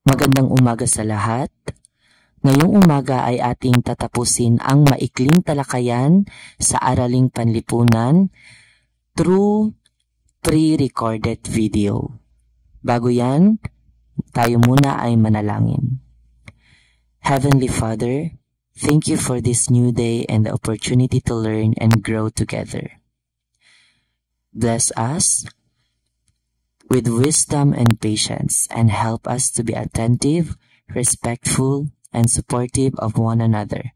Magandang umaga sa lahat. Ngayong umaga ay ating tatapusin ang maikling talakayan sa Araling Panlipunan through pre-recorded video. Bago yan, tayo muna ay manalangin. Heavenly Father, thank you for this new day and the opportunity to learn and grow together. Bless us with wisdom and patience, and help us to be attentive, respectful, and supportive of one another.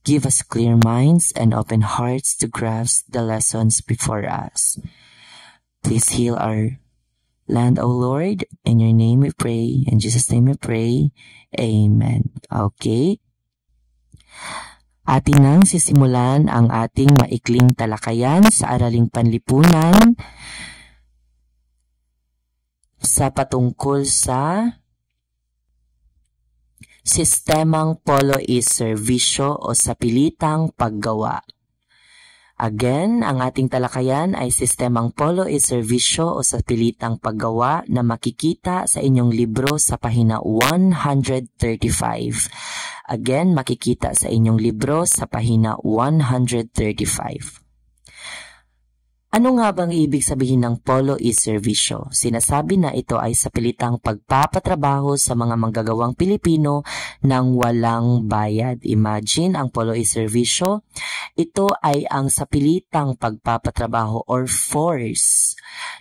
Give us clear minds and open hearts to grasp the lessons before us. Please heal our land, O Lord. In your name we pray. In Jesus' name we pray. Amen. Okay. Atin nang sisimulan ang ating maikling talakayan sa Araling Panlipunan sa patungkol sa sistemang polo is serbisyo o sapilitang paggawa. Again, ang ating talakayan ay sistemang polo is serbisyo o sapilitang paggawa na makikita sa inyong libro sa pahina 135. Again, makikita sa inyong libro sa pahina 135. Ano nga bang ibig sabihin ng polo is serbisyo? Sinasabi na ito ay sapilitang pagpapatrabaho sa mga manggagawang Pilipino nang walang bayad. Imagine, ang polo is serbisyo. Ito ay ang sapilitang pagpapatrabaho or force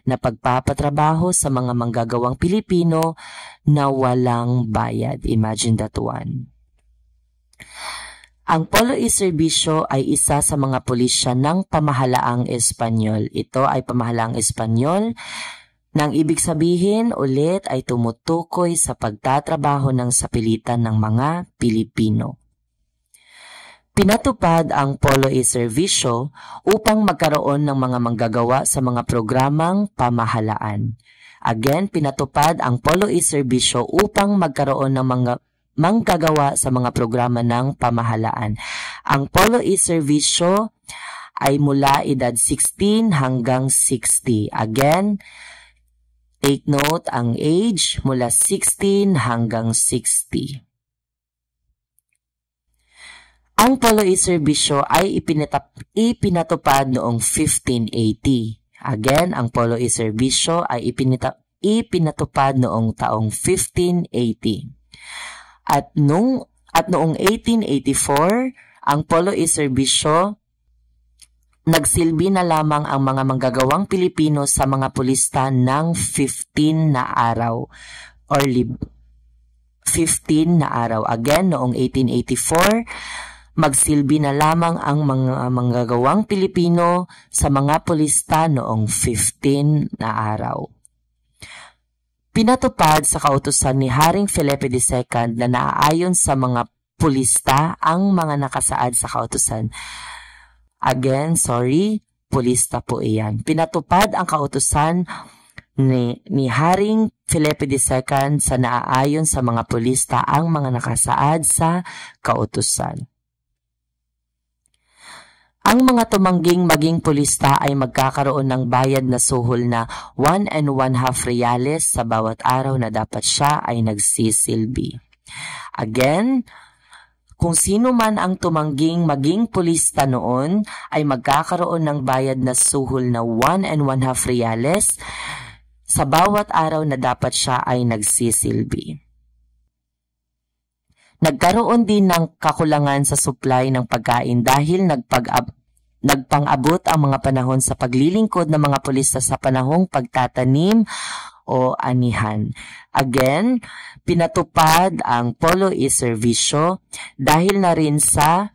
na pagpapatrabaho sa mga manggagawang Pilipino na walang bayad. Imagine that one. Ang polo is serbisyo ay isa sa mga pulisya ng pamahalaang Espanyol. Ito ay pamahalaang Espanyol nang ibig sabihin ulit ay tumutukoy sa pagtatrabaho ng sapilitan ng mga Pilipino. Pinatupad ang polo is serbisyo upang magkaroon ng mga manggagawa sa mga programang pamahalaan. Again, pinatupad ang polo is serbisyo upang magkaroon ng mga manggagawa sa mga programa ng pamahalaan. Ang polo is serbisyo ay mula edad 16 hanggang 60. Again, take note, ang age mula 16 hanggang 60. Ang polo is serbisyo ay ipinatupad noong 1580. Again, ang polo is serbisyo ay ipinatupad noong taong 1580. At noong 1884, ang polo is serbisyo, nagsilbi na lamang ang mga manggagawang Pilipino sa mga pulista ng 15 na araw or 15 na araw. Again, noong 1884, magsilbi na lamang ang mga manggagawang Pilipino sa mga pulista noong 15 na araw. Pinatupad sa kautusan ni Haring Felipe II na naaayon sa mga pulista ang mga nakasaad sa kautusan. Again, pulista po iyan. Pinatupad ang kautusan ni Haring Felipe II sa naaayon sa mga pulista ang mga nakasaad sa kautusan. Ang mga tumangging maging pulista ay magkakaroon ng bayad na suhol na 1 1/2 reales sa bawat araw na dapat siya ay nagsisilbi. Again, kung sino man ang tumangging maging pulista noon ay magkakaroon ng bayad na suhol na 1 1/2 reales sa bawat araw na dapat siya ay nagsisilbi. Nagkaroon din ng kakulangan sa supply ng pagkain dahil nagpang-abot ang mga panahon sa paglilingkod ng mga pulista sa panahong pagtatanim o anihan. Again, pinatupad ang polo is serbisyo dahil na rin sa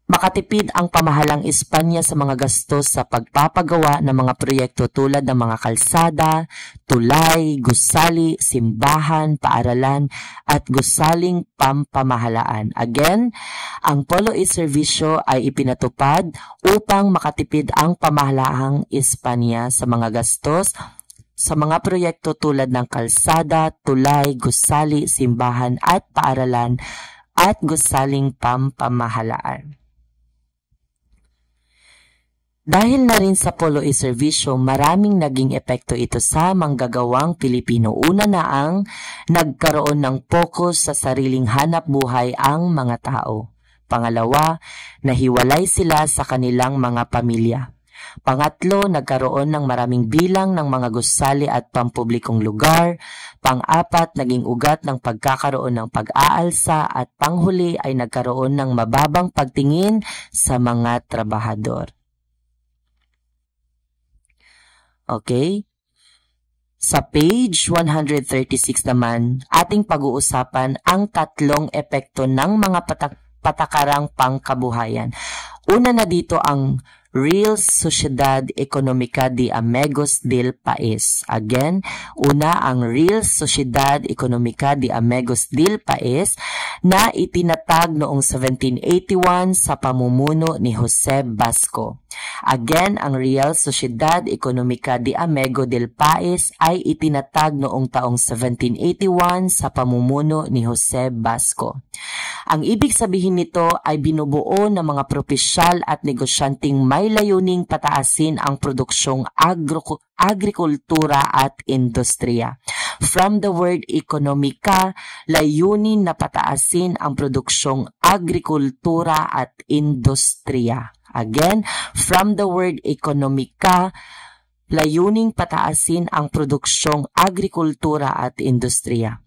makatipid ang pamahalang Espanya sa mga gastos sa pagpapagawa ng mga proyekto tulad ng mga kalsada, tulay, gusali, simbahan, paaralan, at gusaling pampamahalaan. Again, ang polo is serbisyo ay ipinatupad upang makatipid ang pamahalaang Espanya sa mga gastos sa mga proyekto tulad ng kalsada, tulay, gusali, simbahan, at paaralan, at gusaling pampamahalaan. Dahil na rin sa polo serbisyo, maraming naging epekto ito sa manggagawang Pilipino. Una na ang nagkaroon ng focus sa sariling hanap buhay ang mga tao. Pangalawa, nahiwalay sila sa kanilang mga pamilya. Pangatlo, nagkaroon ng maraming bilang ng mga gusali at pampublikong lugar. Pang-apat, naging ugat ng pagkakaroon ng pag-aalsa. At panghuli ay nagkaroon ng mababang pagtingin sa mga trabahador. Okay? Sa page 136 naman, ating pag-uusapan ang tatlong epekto ng mga patakarang pangkabuhayan. Una na dito ang Real Sociedad Económica de Amigos del País. Again, una ang Real Sociedad Económica de Amigos del País na itinatag noong 1781 sa pamumuno ni Jose Basco. Again, ang Real Sociedad Económica de Amigos del País ay itinatag noong taong 1781 sa pamumuno ni Jose Basco. Ang ibig sabihin nito ay binubuo ng mga propisyal at negosyanteng may layuning pataasin ang produksyong agrikultura at industriya. From the word ekonomika, layunin na pataasin ang produksyong agrikultura at industriya. Again, from the word ekonomika, layuning pataasin ang produksyong agrikultura at industriya.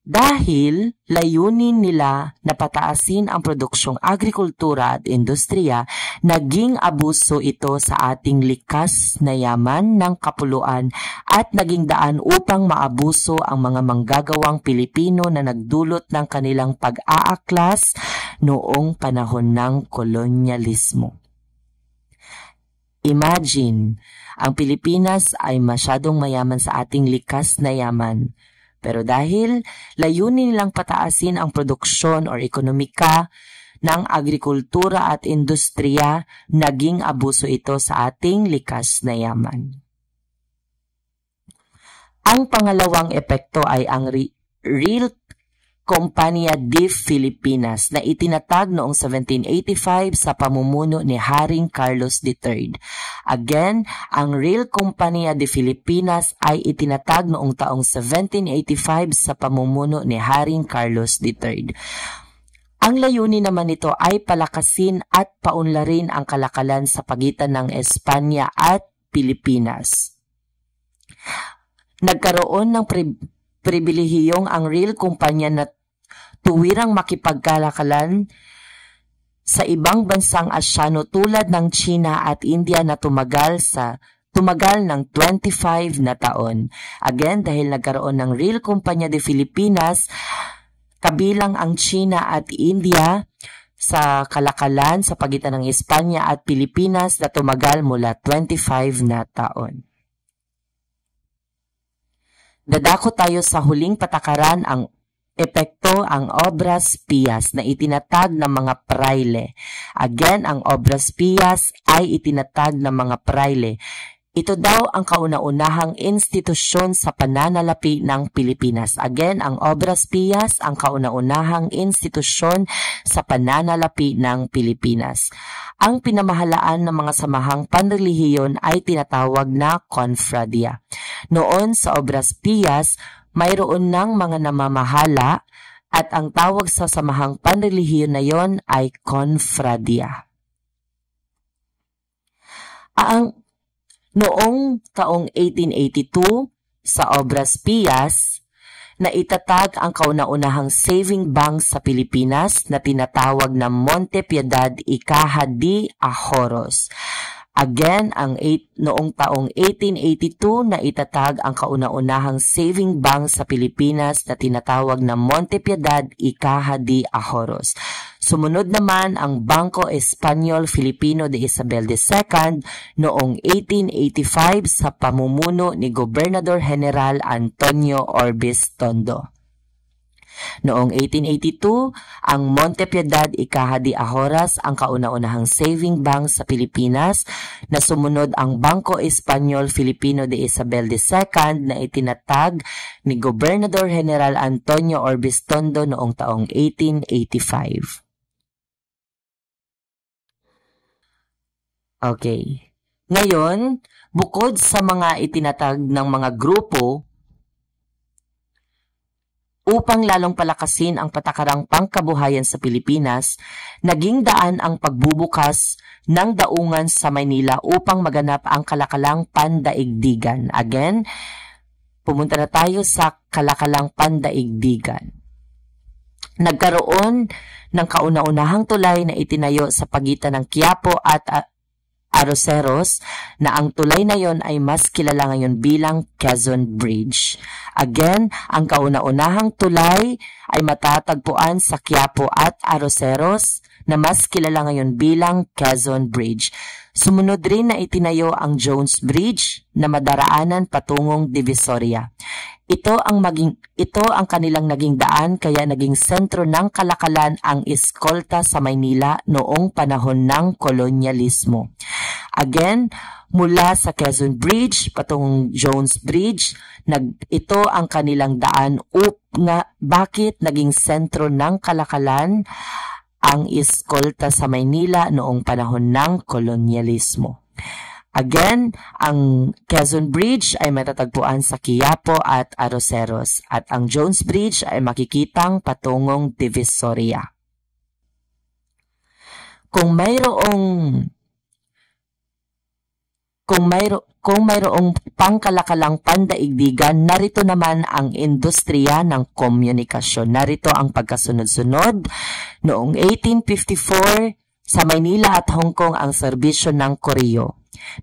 Dahil layunin nila na pataasin ang produksyong agrikultura at industriya, naging abuso ito sa ating likas na yaman ng kapuluan at naging daan upang maabuso ang mga manggagawang Pilipino na nagdulot ng kanilang pag-aaklas noong panahon ng kolonyalismo. Imagine, ang Pilipinas ay masyadong mayaman sa ating likas na yaman. Pero dahil layunin nilang pataasin ang produksyon o ekonomika ng agrikultura at industriya, naging abuso ito sa ating likas na yaman. Ang pangalawang epekto ay ang Real Compañía de Filipinas na itinatag noong 1785 sa pamumuno ni Haring Carlos III. Again, ang Real Compañía de Filipinas ay itinatag noong taong 1785 sa pamumuno ni Haring Carlos III. Ang layunin naman nito ay palakasin at paunlarin ang kalakalan sa pagitan ng Espanya at Pilipinas. Nagkaroon ng pribilehiyong ang Real Compañía na tuwirang makipagkalakalan sa ibang bansang Asyano tulad ng China at India na tumagal ng 25 na taon. Again, dahil nagkaroon ng Real Compañía de Filipinas, kabilang ang China at India sa kalakalan sa pagitan ng Espanya at Pilipinas na tumagal mula 25 na taon. Dadako tayo sa huling patakaran, ang epekto ang Obras Pias na itinatag ng mga praile. Again, ang Obras Pias ay itinatag ng mga praile. Ito daw ang kauna-unahang institusyon sa pananalapi ng Pilipinas. Again, ang Obras Pias ang kauna-unahang institusyon sa pananalapi ng Pilipinas. Ang pinamahalaan ng mga samahang panrelihiyon ay tinatawag na Confradia. Noon sa Obras Pias, mayroon ng mga namamahala at ang tawag sa samahang panrelihiyon na yon ay Confradia. Noong taong 1882 sa Obras Pias, naitatag ang kauna-unahang saving bank sa Pilipinas na tinatawag na Monte Piedad y Caja de Ahorros. Again, noong taong 1882 na itatag ang kauna-unahang saving bank sa Pilipinas na tinatawag na Monte Piedad y Caja de Ahorros. Sumunod naman ang Bangko Espanyol Filipino de Isabel II noong 1885 sa pamumuno ni Gobernador General Antonio Orbis Tondo. Noong 1882, ang Monte Piedad y Caja de Ahorros ang kauna-unahang saving bank sa Pilipinas na sumunod ang Bangko Espanyol Filipino de Isabel II na itinatag ni Gobernador General Antonio Orbis Tondo noong taong 1885. Okay. Ngayon, bukod sa mga itinatag ng mga grupo upang lalong palakasin ang patakarang pangkabuhayan sa Pilipinas, naging daan ang pagbubukas ng daungan sa Maynila upang maganap ang kalakalang pandaigdigan. Again, pumunta na tayo sa kalakalang pandaigdigan. Nagkaroon ng kauna-unahang tulay na itinayo sa pagitan ng Quiapo at Arroceros na ang tulay na yon ay mas kilala ngayon bilang Quezon Bridge. Again, ang kauna-unahang tulay ay matatagpuan sa Quiapo at Arroceros na mas kilala ngayon bilang Quezon Bridge. Sumunod rin na itinayo ang Jones Bridge na madaraanan patungong Divisoria. Ito ang kanilang naging daan kaya naging sentro ng kalakalan ang eskolta sa Maynila noong panahon ng kolonyalismo. Again, mula sa Quezon Bridge patungong Jones Bridge, ito ang kanilang daan bakit naging sentro ng kalakalan ang eskolta sa Maynila noong panahon ng kolonyalismo. Again, ang Quezon Bridge ay matatagpuan sa Quiapo at Arroceros at ang Jones Bridge ay makikitang patungong Divisoria. Kung mayroong pangkalakalang pandaigdigan, narito naman ang industriya ng komunikasyon. Narito ang pagkasunod-sunod. Noong 1854, sa Maynila at Hong Kong ang serbisyo ng koreo.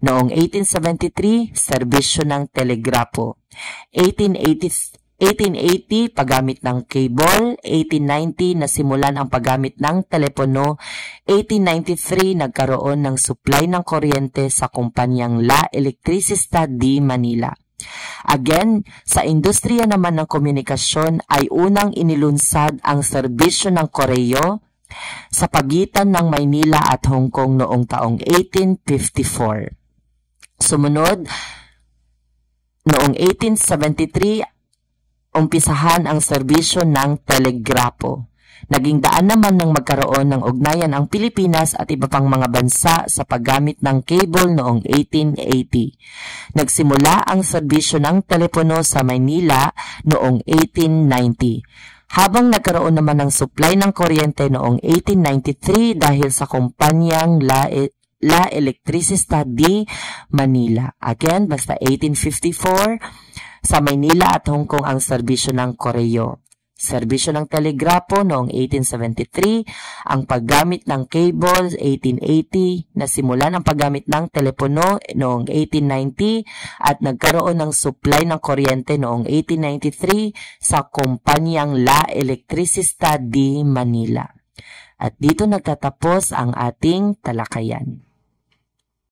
Noong 1873, serbisyo ng telegrapo. 1880, paggamit ng cable. 1890, nasimulan ang paggamit ng telepono. 1893, nagkaroon ng supply ng kuryente sa kumpanyang La Electricista de Manila. Again, sa industriya naman ng komunikasyon ay unang inilunsad ang serbisyo ng koreo sa pagitan ng Maynila at Hong Kong noong taong 1854. Sumunod, noong 1873, umpisahan ang serbisyo ng telegrapo. Naging daan naman ng magkaroon ng ugnayan ang Pilipinas at iba pang mga bansa sa paggamit ng cable noong 1880. Nagsimula ang serbisyo ng telepono sa Maynila noong 1890. Habang nagkaroon naman ng supply ng kuryente noong 1893 dahil sa kumpanyang La Electricista de Manila. Again, basta 1854, sa Maynila at Hong Kong ang serbisyo ng koreo. Serbisyo ng telegrapo noong 1873, ang paggamit ng cable 1880, nasimulan ang paggamit ng telepono noong 1890 at nagkaroon ng supply ng kuryente noong 1893 sa kumpanyang La Electricista de Manila. At dito nagtatapos ang ating talakayan.